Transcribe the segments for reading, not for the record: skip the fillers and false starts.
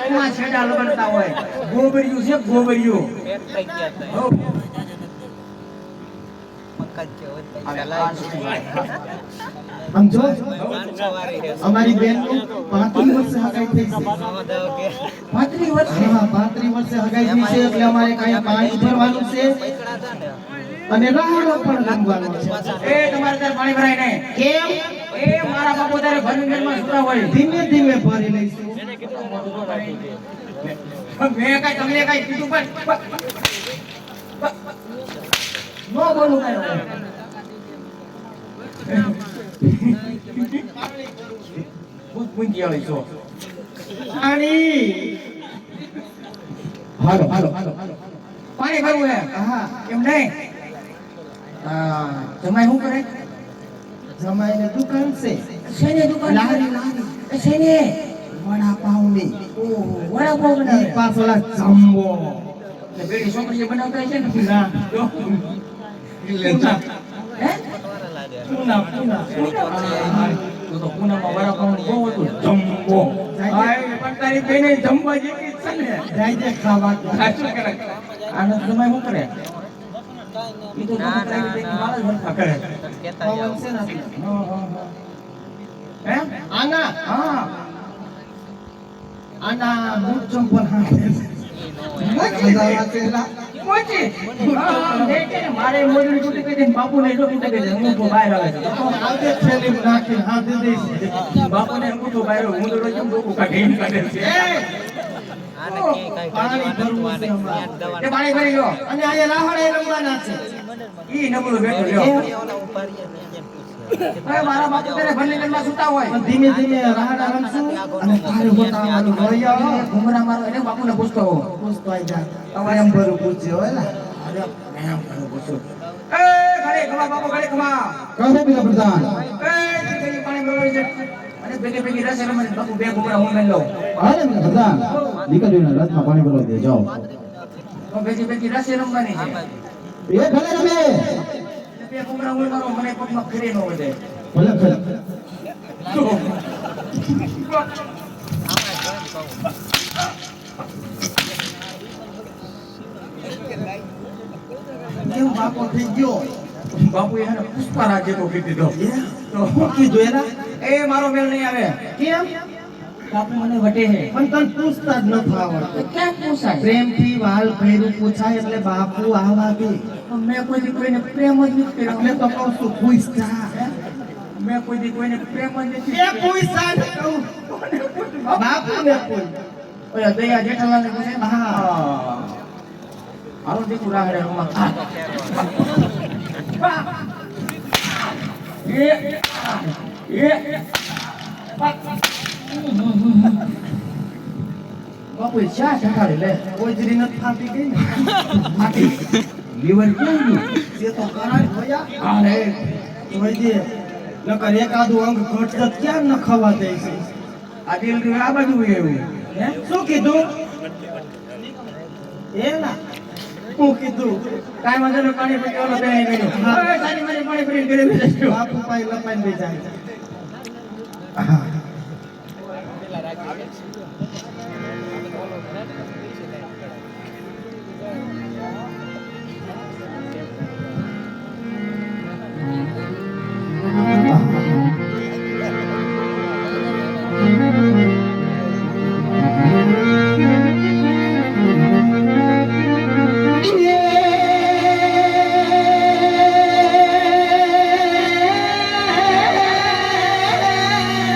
કુમાં છેડા લગડતા હોય ગોબરિયું છે ગોબરિયું હો સમજો અમારી બેન નું 35 વર્ષે હગાઈ થઈ છે 35 વર્ષે હા 35 વર્ષે હગાઈ થઈ છે એટલે અમારે કાંઈ પાણી ભરવાનું છે અને રાહડો પણ રંગવાનો છે એ તમારે ત્યાં પાણી ભરાય નહીં કેમ એ મારા બાપુ તારે ભરણીમાં સુતા હોય ધીમે ધીમે ભરી લઈશું મેં કઈ તમને કઈ કીધું પણ નો બોલું કઈ ભૂત પૂંજી આવી છો પાણી હાલો હાલો હાલો પાણી ભરવું હે હા એમ નહીં જમાઈ શું કરે જમાઈને દુકાન છે શેને દુકાન લારી લારી શેને વડાપાઉંની વડાપાવ બનાવે પાછલા જમ્બો બેડી છોકરીઓ બનાવતા છે ને ના પૂના. હે પૂના પૂના તો પૂનામાં વડાપાવ બહુ હતું જમ્બો હા પણ તારી બેને જમવા જેવી છે ને જાય ખાવા સાચું કરે આનો જમાઈ શું કરે ઈ તો ના મારા ભરતા કરે પવન છે ને હે આના હા આના બૂટ ચંપલ હાથે મોચી મારે મોજડી તૂટી ગઈ છે બાપુને જો તૂટી ગઈ છે અંગૂઠો બહાર આવે છે આવતે થેલી નાખી હાથે દઈશ બાપુને અંગૂઠો બહાર આવે હું તો રોજ ડોકું કાઢીને કાઢે છે પાણી ભરવું છે અમારે. તે પાણી ભરી લો અને અહીંયા રાહડા રમવાના છે ઈ નબળું બેઠો લ્યો હવે મારા બાપુ તેને ભરણીમાં સુતા હોય પણ ધીમે ધીમે રાહડા રમશું અને તારે હોતાવાનું ગળી આવો ઘુમરા મારો એને બાપુને પૂછતો હોઉં પૂછતો આઈ જા હવે એમ ભરું પૂછ્યો હોય ને અરે એમ ઘણું પૂછું એ ઘરે ખમા બાપુ ઘરે ખમા કહે પેલા પ્રધાન એ દીકરી પાણી ભરવાનું છે અને ભેગી ભેગી રસ રમવાની બાપુ બે ઘુમરા હું લઈ લઉં હાલે પેલા પ્રધાન દીકરીઓના રથમાં પાણી ભરવા દે જાઓ તો ભેગી ભેગી રસ રમવાની છે એ ભલે રમે બે ઘુમરા હું મારો મને પગમાં ફેરી ન વધે ભલે ભલે કેમ બાપો થઈ ગયો બાપુ એને પુષ્પરાજ જેવો કીધી દીધો તો હું કીધું એના એ મારો મેલ નહીં આવે કેમ બાપુ મને વટે છે પણ તને પૂછતા જ નથી આવડતું ક્યાં પૂછાય પ્રેમથી વાલ ભેરું પૂછાય એટલે બાપુ આવા દે મેં કોઈ દી કોઈને પ્રેમ જ નથી કર્યો એટલે તો કહું છું પૂછતા મેં કોઈ દી કોઈને પ્રેમ જ નથી એ પૂછતા જ કહું બાપુને પૂછ ઓલા દયા જેઠાલાલને પૂછે હા હાલો દીકુ રાહડે રમવા બાપુ શા ચખાડી લે ઓજરી નથી ફાટી ગઈ ને ફાટી લીવર ક્યાં ગયું એ તો કરાય ભયા અરે જોઈ દે નકર એકાદું અંગ ઘટત ક્યાં ન ખવા દે છે આ દિલ આ બાજુ એવું હે શું કીધું એ ના હું કીધું કાઈ વાંધો નહીં પાણી પી ઓલો બેહી ગયો હવે સારી મારી પાણી પી ઘરે બેસી ગયો બાપુ પાઈ લપાઈને બે જાય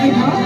Hey,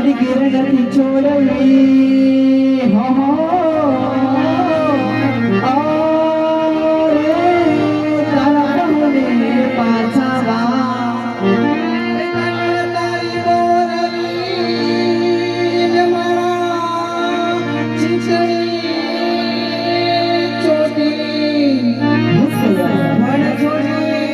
મારી ઘેર નથી છોડવી